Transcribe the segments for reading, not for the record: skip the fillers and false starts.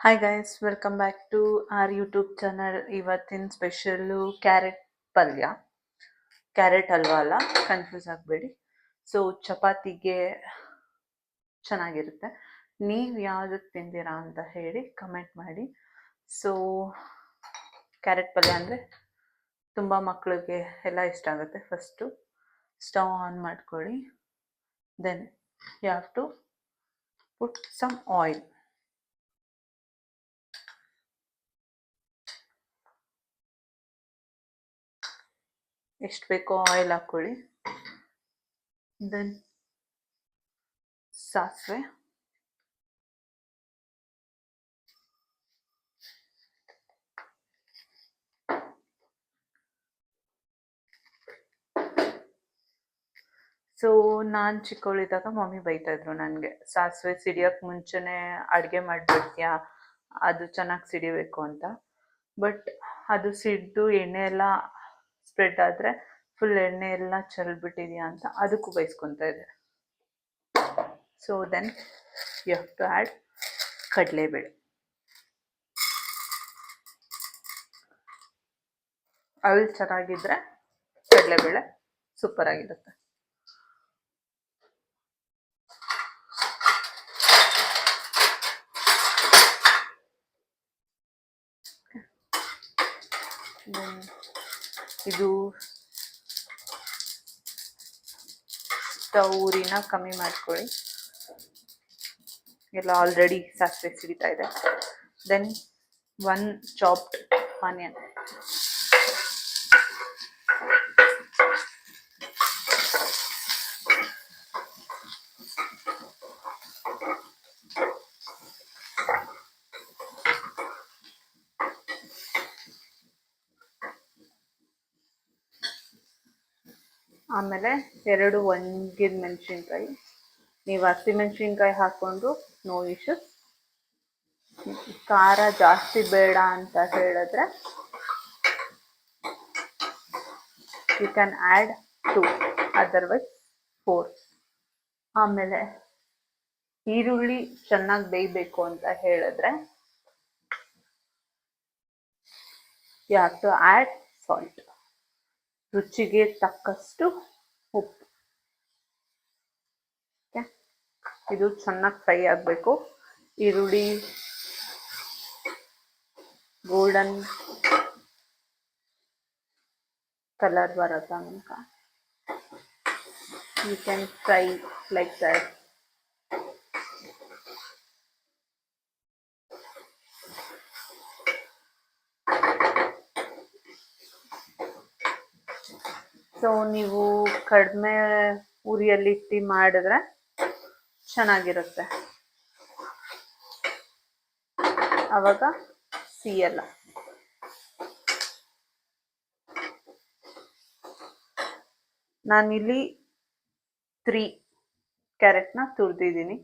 Hi guys, welcome back to our YouTube channel. ಇವತ್ತಿನ special carrot palya. Carrot halwa ಅಲ್ಲ, confuse ಆಗಬೇಡಿ. So ಚಪಾತಿಗೆ ಚೆನ್ನಾಗಿರುತ್ತೆ. ನೀವು ಯಾವುದಕ್ಕೆ ತಿಂತೀರಾ ಅಂತ ಹೇಳಿ ಕಮೆಂಟ್ ಮಾಡಿ. ಸೊ ಕ್ಯಾರೆಟ್ ಪಲ್ಯ ಅಂದರೆ ತುಂಬ ಮಕ್ಕಳಿಗೆ ಎಲ್ಲ ಇಷ್ಟ ಆಗುತ್ತೆ. ಫಸ್ಟು ಸ್ಟವ್ ಆನ್ ಮಾಡ್ಕೊಳ್ಳಿ. Then you have to put some oil. ಎಷ್ಟು ಬೇಕೋ ಆಯಿಲ್ ಹಾಕ್ಕೊಳ್ಳಿ. ದೆನ್ ಸಾಸಿವೆ, ಸೊ ನಾನು ಚಿಕ್ಕವಳಿದ್ದಾಗ ಮಮ್ಮಿ ಬೈತಾಯಿದ್ರು ನನಗೆ, ಸಾಸಿವೆ ಸಿಡಿಯೋಕ್ಕೆ ಮುಂಚೆನೇ ಅಡುಗೆ ಮಾಡಿಬಿಡ್ತೀಯಾ, ಅದು ಚೆನ್ನಾಗಿ ಸಿಡಿಬೇಕು ಅಂತ. ಬಟ್ ಅದು ಸಿಡಿದು ಎಣ್ಣೆ ಎಲ್ಲ ಸ್ಪ್ರೆಡ್ ಆದರೆ ಫುಲ್ ಎಣ್ಣೆ ಎಲ್ಲ ಚೆಲ್ಬಿಟ್ಟಿದೆಯಾ ಅಂತ ಅದಕ್ಕೂ ಬೈಸ್ಕೊತಾ ಇದೆ. So then you have to add kadalebele. ಅಲ್ಲಿ ಚೆನ್ನಾಗಿದ್ದರೆ ಕಡಲೆಬೇಳೆ ಸೂಪರಾಗಿರುತ್ತೆ. ಇದು ಸ್ಟವ್ ಉರಿನ ಕಮ್ಮಿ ಮಾಡ್ಕೊಳ್ಳಿ. ಎಲ್ಲ ಆಲ್ರೆಡಿ ಸಾಸಿವೆ ಸಿಡಿತಾ ಇದೆ. ದೆನ್ 1 ಚಾಪ್ಡ್ ಆನಿಯನ್, ಆಮೇಲೆ 2 ಒಣಗಿದ ಮೆಣಸಿನ್ಕಾಯಿ. ನೀವು ಹಸಿಮೆಣಸಿನ್ಕಾಯಿ ಹಾಕ್ಕೊಂಡು ನೋ ಇಶ್ಯೂಸ್. ಖಾರ ಜಾಸ್ತಿ ಬೇಡ ಅಂತ ಹೇಳಿದ್ರೆ ಯು ಕ್ಯಾನ್ ಆ್ಯಡ್ 2, ಅದರ್ವೈಸ್ 4. ಆಮೇಲೆ ಈರುಳ್ಳಿ ಚೆನ್ನಾಗಿ ಬೇಯಬೇಕು ಅಂತ ಹೇಳಿದ್ರೆ you have to add salt. ರುಚಿಗೆ ತಕ್ಕಷ್ಟು ಉಪ್ಪು. ಓಕೆ, ಇದು ಚೆನ್ನಾಗಿ ಫ್ರೈ ಆಗಬೇಕು. ಈರುಳ್ಳಿ ಗೋಲ್ಡನ್ ಕಲರ್ ಬರೋ ತನಕ you can fry like that. So ನೀವು ಕಡಿಮೆ ಉರಿಯಲ್ಲಿಟ್ಟು ಮಾಡಿದ್ರೆ ಚೆನ್ನಾಗಿರುತ್ತೆ, ಆವಾಗ ಸಿಯಲ್ಲ. ನಾನಿಲ್ಲಿ 3 ಕ್ಯಾರೆಟ್ನ ತುರಿದಿದ್ದೀನಿ.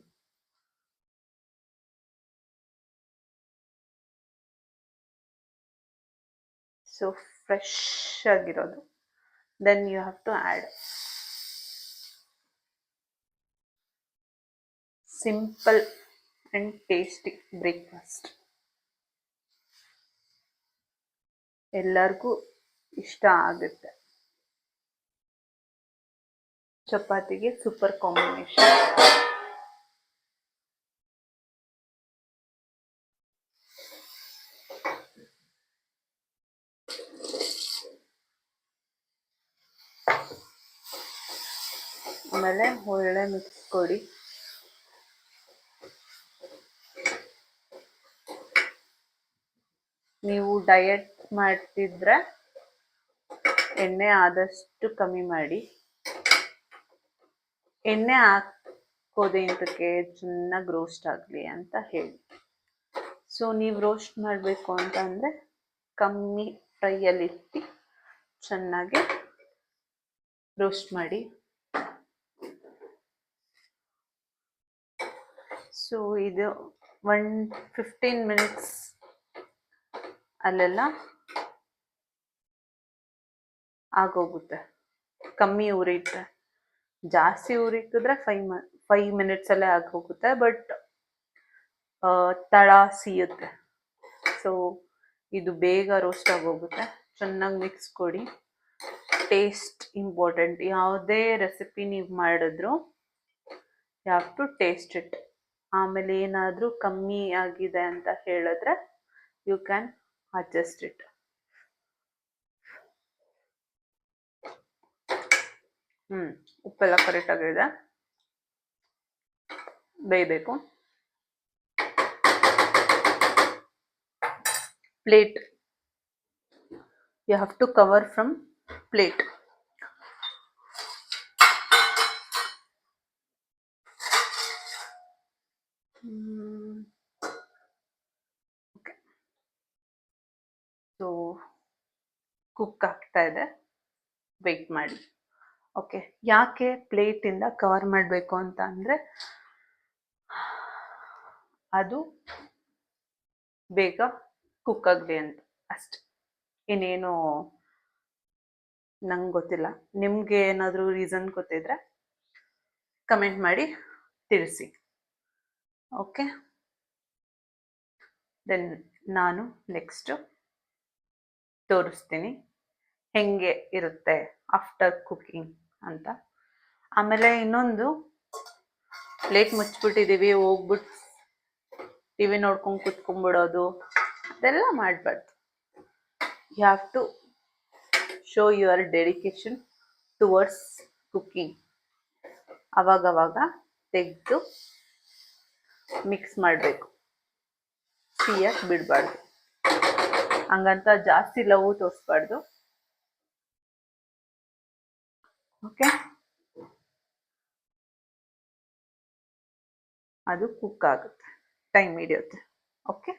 ಸೊ ಫ್ರೆಶ್ ಆಗಿರೋದು. Then you have to add simple and tasty breakfast. ಎಲ್ಲರಿಗೂ ಇಷ್ಟ ಆಗುತ್ತೆ. ಚಪಾತಿಗೆ ಸೂಪರ್ ಕಾಂಬಿನೇಷನ್. ಆಮೇಲೆ ಒಳ್ಳೆ ಮಿಕ್ಸ್ ಕೊಡಿ. ನೀವು ಡಯಟ್ ಮಾಡ್ತಿದ್ರೆ ಎಣ್ಣೆ ಆದಷ್ಟು ಕಮ್ಮಿ ಮಾಡಿ. ಎಣ್ಣೆ ಹಾಕೋದೆ ಇಂತಕ್ಕೆ ಚೆನ್ನಾಗಿ ರೋಸ್ಟ್ ಆಗಲಿ ಅಂತ ಹೇಳಿ. ಸೊ ನೀವು ರೋಸ್ಟ್ ಮಾಡಬೇಕು ಅಂತ ಅಂದರೆ ಕಮ್ಮಿ ಫ್ರೈಯಲ್ಲಿಟ್ಟು ಚೆನ್ನಾಗಿ ರೋಸ್ಟ್ ಮಾಡಿ. ಸೊ ಇದು 15 ಮಿನಿಟ್ಸ್ ಅಲ್ಲೆಲ್ಲ ಆಗೋಗುತ್ತೆ. ಕಮ್ಮಿ ಉರಿ ಇಟ್ಟರೆ. ಜಾಸ್ತಿ ಉರಿ ಇಕ್ಕಿದ್ರೆ 5 ಮಿನಿಟ್ಸಲ್ಲೇ ಆಗೋಗುತ್ತೆ. ಬಟ್ ತಳ ಸಿಯುತ್ತೆ. ಸೊ ಇದು ಬೇಗ ರೋಸ್ಟ್ ಆಗೋಗುತ್ತೆ. ಚೆನ್ನಾಗಿ ಮಿಕ್ಸ್ ಕೊಡಿ. Taste important. ಯಾವುದೇ ರೆಸಿಪಿ ನೀವು ಮಾಡಿದ್ರು you have to taste it. ಆಮೇಲೆ ಏನಾದರೂ ಕಮ್ಮಿ ಆಗಿದೆ ಅಂತ ಹೇಳಿದ್ರೆ ಯು ಕ್ಯಾನ್ ಅಡ್ಜಸ್ಟ್ ಇಟ್. ಉಪ್ಪೆಲ್ಲ ಕರೆಕ್ಟಾಗಿದೆ, ಬೇಯಬೇಕು. Plate, you have to cover from plate. Okay, so cook ಆಗ್ತಾ ಇದೆ, ವೆಯ್ಟ್ ಮಾಡಿ. ಓಕೆ, ಯಾಕೆ ಪ್ಲೇಟಿಂದ ಕವರ್ ಮಾಡಬೇಕು ಅಂತ ಅಂದರೆ ಅದು ಬೇಗ ಕುಕ್ ಆಗಲಿ ಅಂತ ಅಷ್ಟೆ. ಇನ್ನೇನು ನಂಗೆ ಗೊತ್ತಿಲ್ಲ. ನಿಮಗೆ ಏನಾದರೂ ರೀಸನ್ ಗೊತ್ತಿದ್ರೆ ಕಮೆಂಟ್ ಮಾಡಿ ತಿಳಿಸಿ. ಓಕೆ, ದೆನ್ ನಾನು ನೆಕ್ಸ್ಟು ತೋರಿಸ್ತೀನಿ ಹೆಂಗೆ ಇರುತ್ತೆ ಆಫ್ಟರ್ ಕುಕಿಂಗ್ ಅಂತ. ಆಮೇಲೆ ಇನ್ನೊಂದು, ಪ್ಲೇಟ್ ಮುಚ್ಚಿಬಿಟ್ಟಿದ್ದೀವಿ, ಹೋಗ್ಬಿಟ್ಟು ಟಿ ವಿ ನೋಡ್ಕೊಂಡು ಕುತ್ಕೊಂಡ್ಬಿಡೋದು, ಅದೆಲ್ಲ ಮಾಡಬಾರ್ದು. You have to show your dedication towards cooking. ಅವಾಗವಾಗ ತೆಗೆದು ಮಿಕ್ಸ್ ಮಾಡಬೇಕು, ಸಿಯಕ್ಕೆ ಬಿಡಬಾರ್ದು. ಹಂಗಂತ ಜಾಸ್ತಿ ಲವ್ ತೋರಿಸ್ಬಾರ್ದು. ಓಕೆ, ಅದು ಕುಕ್ ಆಗುತ್ತೆ, ಟೈಮ್ ಹಿಡಿಯುತ್ತೆ. ಓಕೆ,